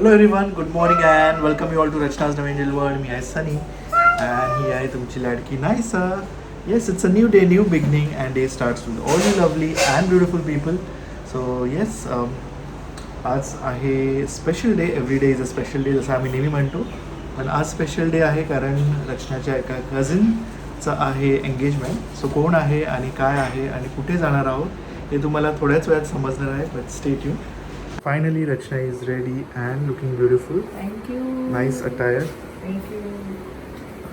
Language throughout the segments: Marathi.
Hello everyone, good morning and welcome you all to Rachna's Navangel World. मी आहे सनी and ही आहे तुमची लाडकी Naysa. Yes, it's a new day, new beginning and day starts with all you lovely and beautiful people. So yes, आज आहे special day. Every day is a special day जसं आम्ही नेहमी म्हणतो. पण आज स्पेशल डे आहे कारण रचनाच्या एका कझिनचं आहे एंगेजमेंट. सो कोण आहे आणि काय आहे आणि कुठे जाणार आहोत हे तुम्हाला थोड्याच वेळात समजणार आहे. But stay tune. Finally, Rachna is ready and looking beautiful. Thank you. Nice attire. Thank you.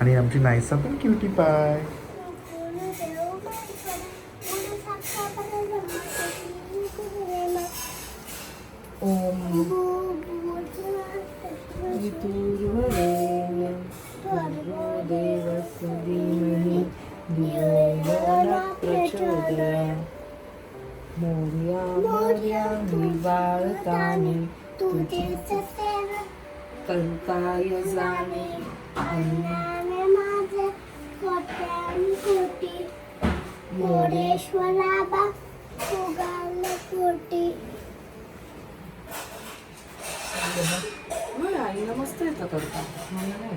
आणि आमची नायसा पण क्युटी पाय. ओम विठुर्वरेण्यं भर्गो देवस्य धीमहि धियो यो नः प्रचोदयात्. मोरया मोरया निवाळतानि तुझीच सेवा करताय जाणे अन्याने माझे कोट्यान कोटी मोरेश्वरा बा फुगाल कोटी. आईला मस्त येतं करता. मला नाही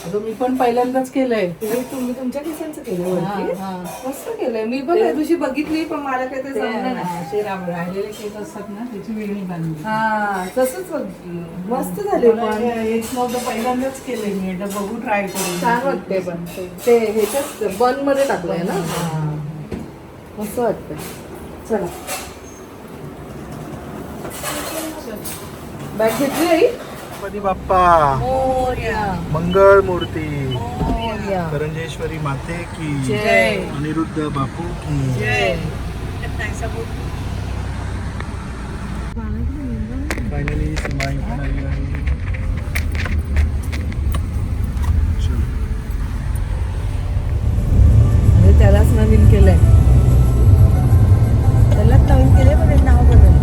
अगं मी पण पहिल्यांदाच केलंय. तुम्ही तुमच्या केसांचं केलं वरती? हा. मस्त केलंय. मी पण त्या दिवशी बघितली पण मला काही ते जमलं नाही. असे राहिलेले केस असतात ना त्याची वेगळी बांधली. हा तसंच मस्त झाले पण हेच नव्हतं, पहिल्यांदाच केलंय मी. एकदा बघू, ट्राय करू. छान वाटते पण ते ह्याच्यात बन मध्ये टाकलंय ना. मस्त वाटतंय. चला बॅग घेतली आई. गणपती बाप्पा मोरया मंगळ मूर्ती. मोरया करंजेश्वरी माते की जय. अनिरुद्ध बापू की जय. फायनली सीमा इथून आली आहे. चलो. म्हणजे त्यालाच नवीन केलंय. त्यालाच नवीन केलंय पण नाव बदल.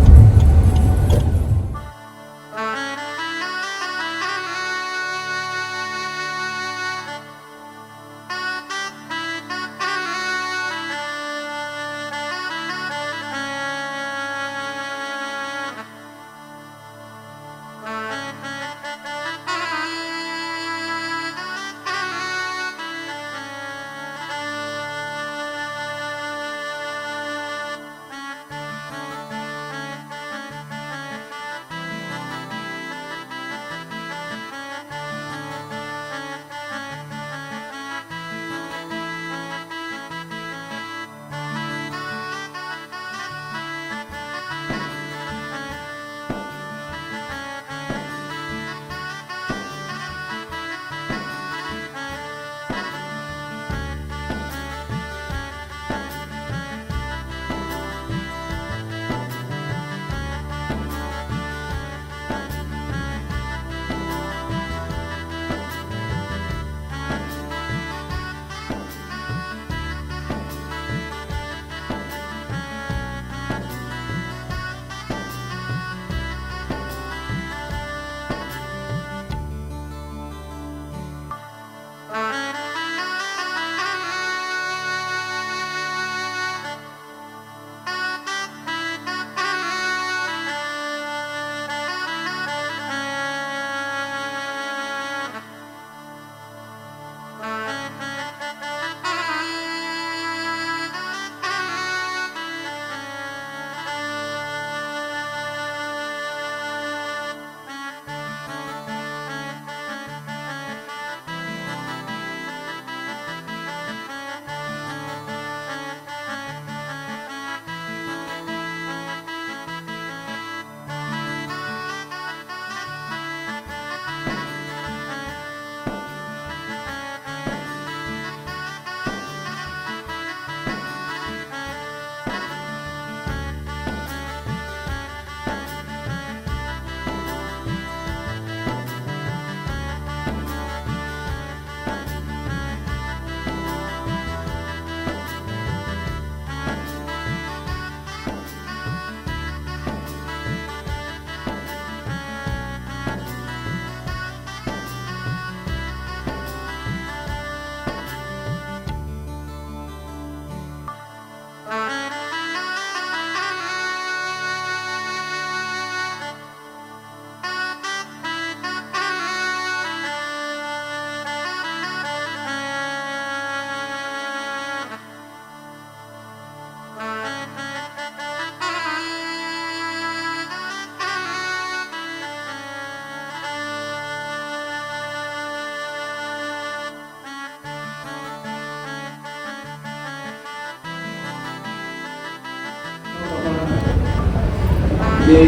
सो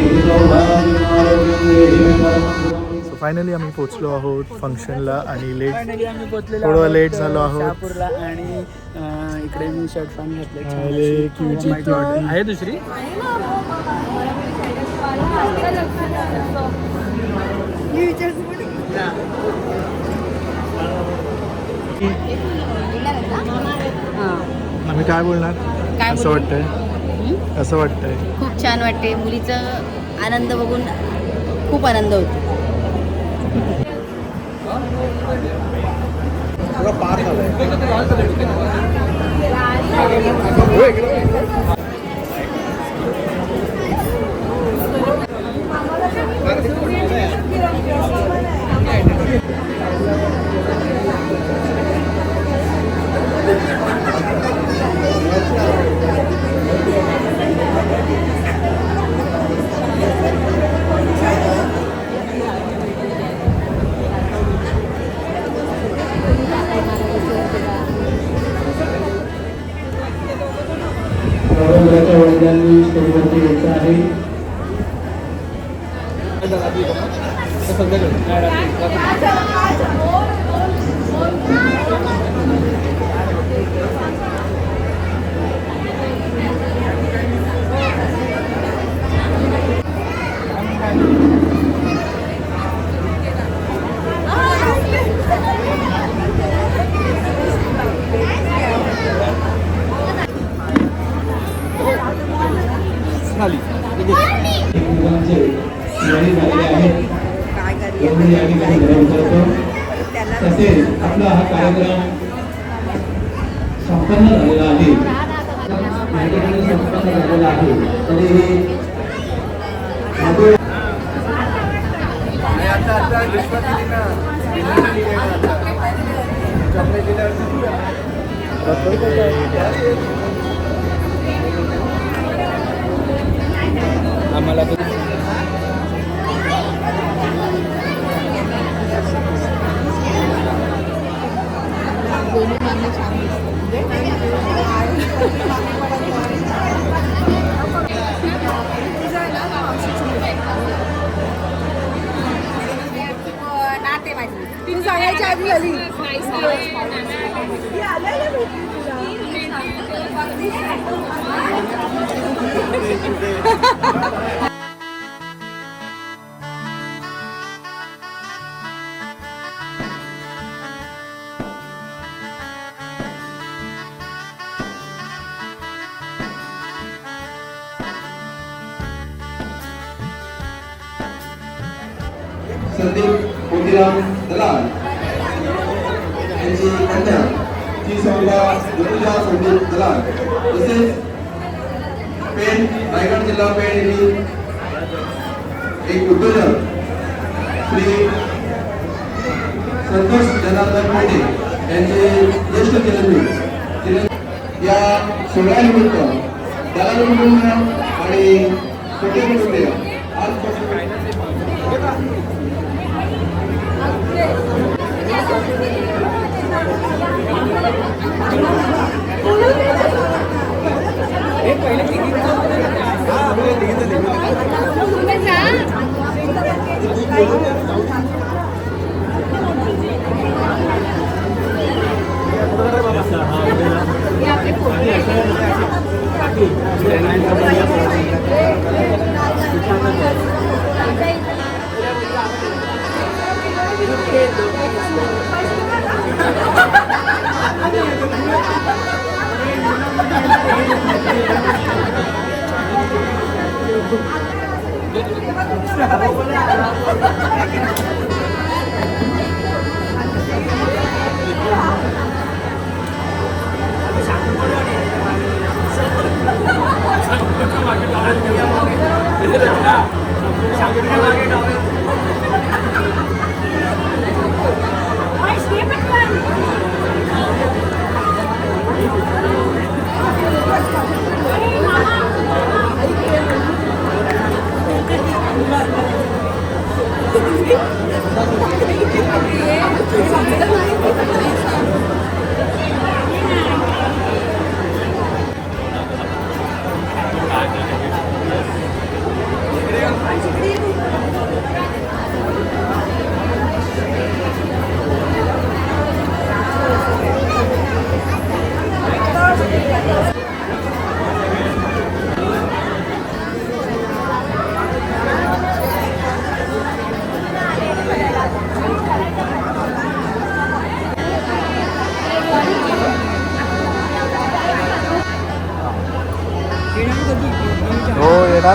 फायनली आम्ही पोचलो आहोत फंक्शनला आणि लेट फायनली आम्ही पोचलेलो थोडं आहोत, late झालो आहोत. शहापूरला आणि इकडे मी शर्ट पॅन्ट घातले अरे, cute. आहे दुसरी आम्ही काय बोलणार काय असं बोलू? वाटतंय असं वाटतंय खूप छान वाटते मुलीचा आनंद बघून खूप आनंद होतो. मुलाच्या वडिलांनी स्टेजवरती यायचं आहे. मुलांचे तयारी झालेली आहे. एवढी या ठिकाणी ग्रहण करतो. तसेच आपला हा कार्यक्रम संपन्न झालेला आहे. या ठिकाणी संपन्न झालेला आहे. तरीही आम्हाला तिने सांगायच्या आधी झाली. संदीप मोतीराम दलाल यांची कन्या ती सौदा ऋतुजा संदीप दलाल. तसेच पेण रायगड जिल्हा पेण येथील एक उद्योजक श्री संतोष जनार्दन पेढे यांचे ज्येष्ठ चिरंजीव या सोहळ्यानिमित्त दलाल कुटुंब आणि छोटे कुटुंबीय आजपासून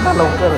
ना लवकर.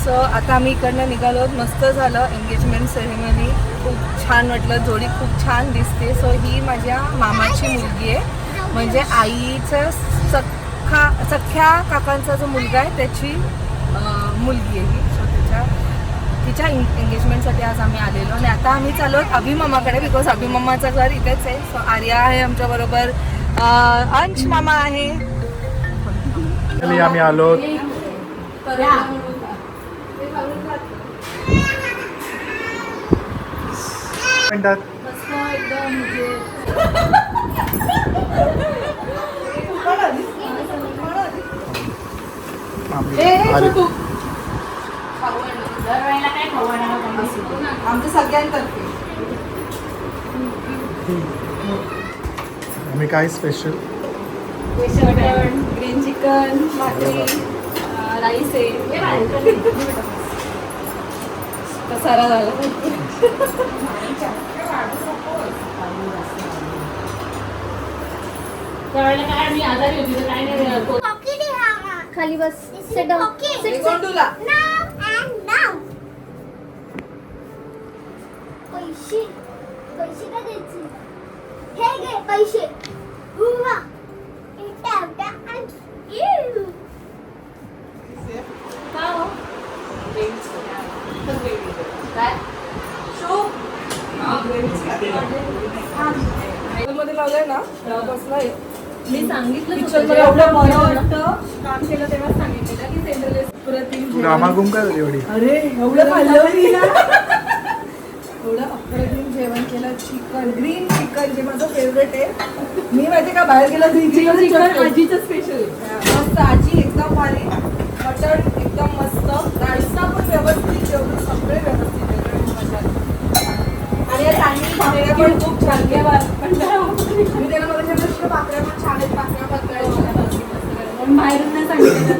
सो आता आम्ही इकडनं निघालो. मस्त झालं एंगेजमेंट सेरेमनी. खूप छान वाटलं. जोडी खूप छान दिसते. सो ही माझ्या मामाची मुलगी आहे, म्हणजे आईचं सख्या काकांचा जो मुलगा आहे त्याची मुलगी आहे ही. सो तिच्या एंगेजमेंटसाठी आज आम्ही आलेलो आणि आता आम्ही चाललो अभिमामाकडे, बिकॉज अभिमामाचं घर इथेच आहे. सो आर्या आहे आमच्याबरोबर, अंश मामा आहे. आम्ही आलो. मिनिटात आमच्या सगळ्यांतर्फे आम्ही काय स्पेशल ग्रीन चिकन, भाकरी, राईस आहे. सारा झाला. खाली बस. पैसे पैसे का द्यायचे? हे घे पैसे. हुवा. मध्ये लावलंय ना तेव्हापासून मी सांगितलं एवढं बरं वाटतं. काम केलं तेव्हा सांगितलेलं की सेंट्रल रामागुम का एवढी. अरे एवढं खाल्लं मी ना. एवढं अप्रतिम जेवण केलं. चिकन, ग्रीन चिकन जे माझं फेवरेट आहे. मी माहिती का बाहेर गेलं ग्रीन चिकन आजीचं स्पेशल. मस्त आजी एकदम भारी. मटण एकदम मस्त. राईसला पण व्यवस्थित जेवण, सगळे व्यवस्थित आणि या चायनीज भाकऱ्या पण खूप छान. मी त्याला बघायच्या प्रश्न भाकऱ्या पण छान आहेत. भाकऱ्या बाहेरून नाही सांगितलं.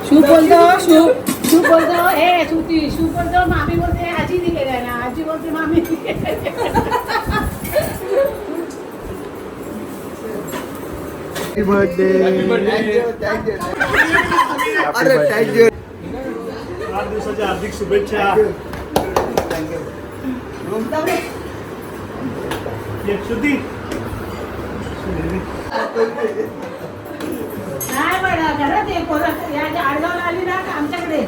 शू बोलतो शू बोलतो ए श्रुती शू बोलतो. मामी बोलते आजी दिलेला आहे ना, आजी बोलते मामी वाढदिवसाच्या हार्दिक शुभेच्छा. श्रुती नाही बरं घरात ये. परत या आडगावला आली ना का आमच्याकडे,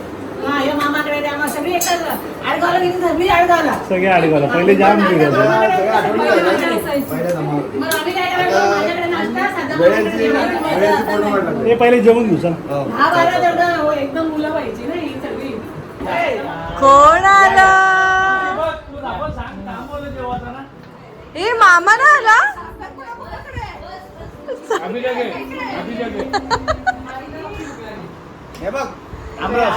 हा या मामाकडे द्या. सगळी एकच आडगावला गेली सगळी आडगावला. सगळे आडगावला पहिले जाम मग आम्ही काय करायचो, माझ्याकडे नाश्ता साधा हे पहिले जेवून घेऊ चल. हा बारा तेवढं एकदम मुलं पाहिजे ना ही सगळी. कोण आलं? ए मामा ना आला. हे बघ आमरस.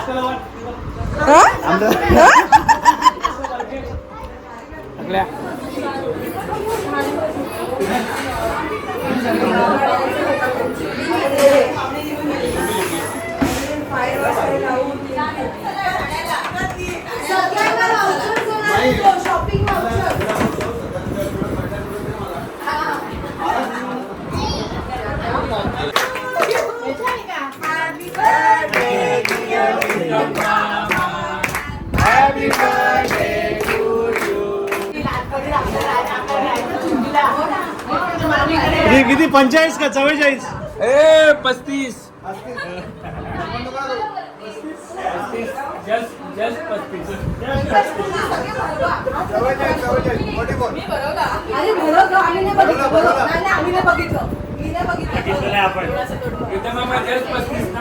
Shopping Happy birthday to you. किती 45 का 44? 35 जस्ट 35 अरे बरोबर आम्ही नाही बघितलं बरोबर. नाही, आम्ही नाही बघितलं. मी नाही बघितलं. आपण इथं मामा जस्ट 35 ना.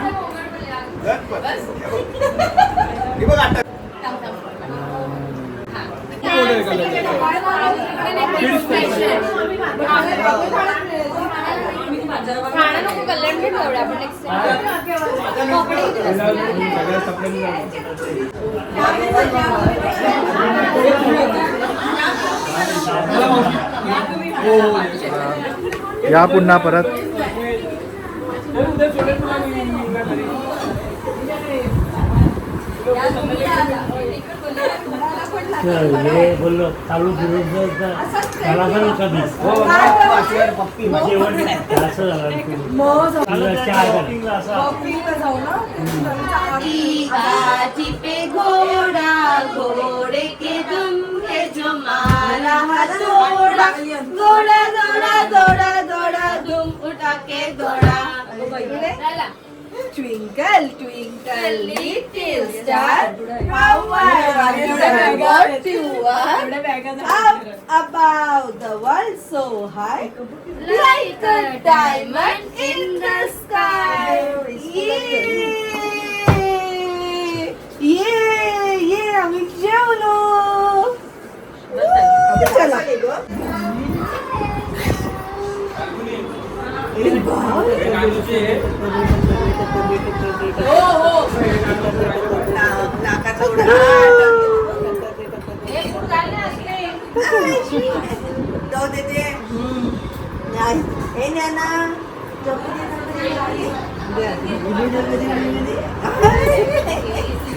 या पुन्हा परत. बोललो चालू त्याला कधी जेवण असं हाथी पे घोड़ा घोड़े के दुम है जो मारा हथौड़ा घोड़ा दौड़ा दौड़ा दौड़ा दुम उठा के दौड़ा. Twinkle, twinkle, little star, how I wonder what you are. Up above the world so high, like a diamond in the sky. Yeah, आम्ही जेवलो. चला.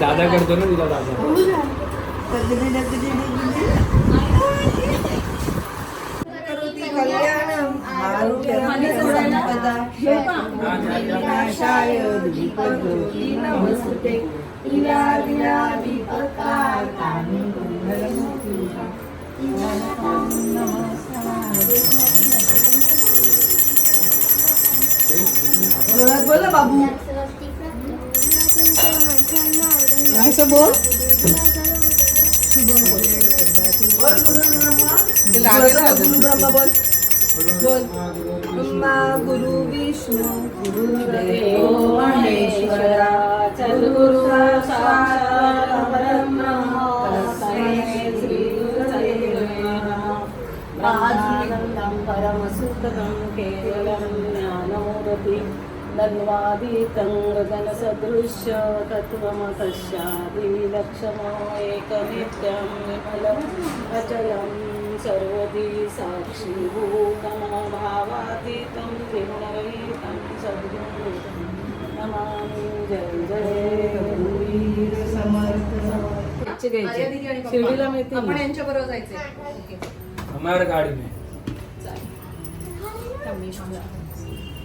दादा करतो ना तिला दादा. बोला बाबू असं बोल. ब्रह्मा बोल. बोल. ब्रह्मा गुरु विष्णू गुरुदेव महेश्वरा सद्गुरु साक्षात् परब्रह्म तस्मै श्री गुरवे नमः. आनन्दं परमसुखदं केवलं ज्ञानोदति तन्वादितं गगनसदृश्य तत्त्वमतस्यादिविलक्षणो एकनित्यं विमलं अचलं सर्वदी साक्षीभूतं भावातीतं विमलरहितं सद्गुरुं नमामि. जय जय रघुवीर समर्थ. शिर्डीला मिळते. आपण यांच्या बरोबर जायचंय. हमारे गाडी में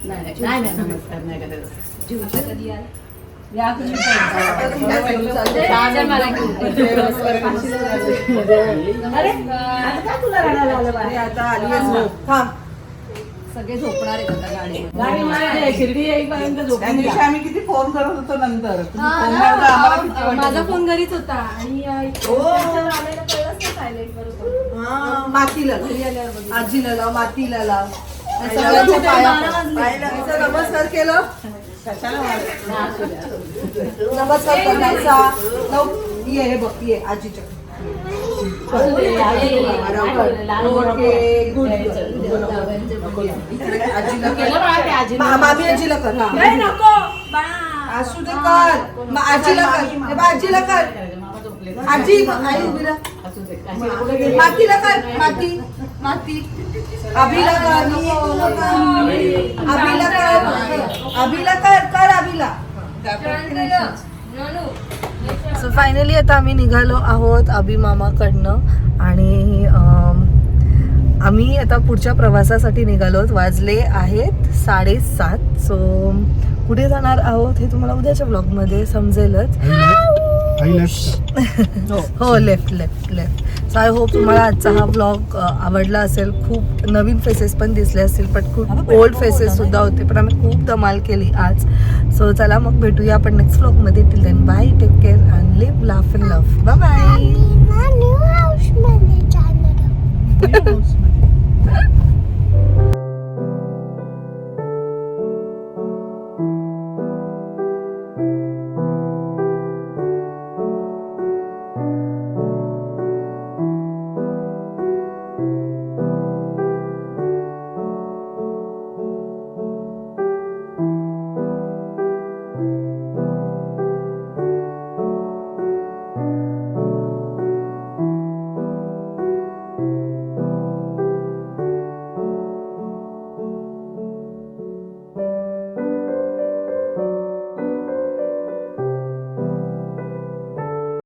नाही नमस्कार नाही कधी या तुम्ही अरे आता काय तुला रडायला आलं बाहेर? आता आली थांब. सगळे झोपणार आहेत आता गाडी शिर्डी येईपर्यंत झोपून घ्या. आम्ही किती फोन करत होतो नंतर. माझा फोन घरीच होता आणि मातीला आजीला लाव मातीला लाव. सगळ्यांच्या पाया नमस्कार केलं. नमस्कार करायचा. ये हे बघ ये आजीच्या मामी आजीला कर. असू दे कर. आजीला कर. आजीला कर. आजी आई उभी राहा. मातीला कर. माती माती अभिला कर. अभिला कर. अभिला कर. कर अभिला. सो फायनली आता आम्ही निघालो आहोत अभि मामाकडनं आणि आम्ही आता पुढच्या प्रवासासाठी निघालोत. वाजले आहेत 7:30. सो कुठे जाणार आहोत हे तुम्हाला उद्याच्या ब्लॉगमध्ये समजेलच. आई लेफ्ट हो left left left. So I hope तुम्हाला आजचा हा व्लॉग आवडला असेल. खूप नवीन फेसेस पण दिसले असतील पण खूप ओल्ड फेसेस सुद्धा होते पण आम्ही खूप धमाल केली आज. सो चला मग भेटूया आपण नेक्स्ट व्लॉगमध्ये. Till then bye, take care and live laugh and love. Bye bye. New house मध्ये जाणार.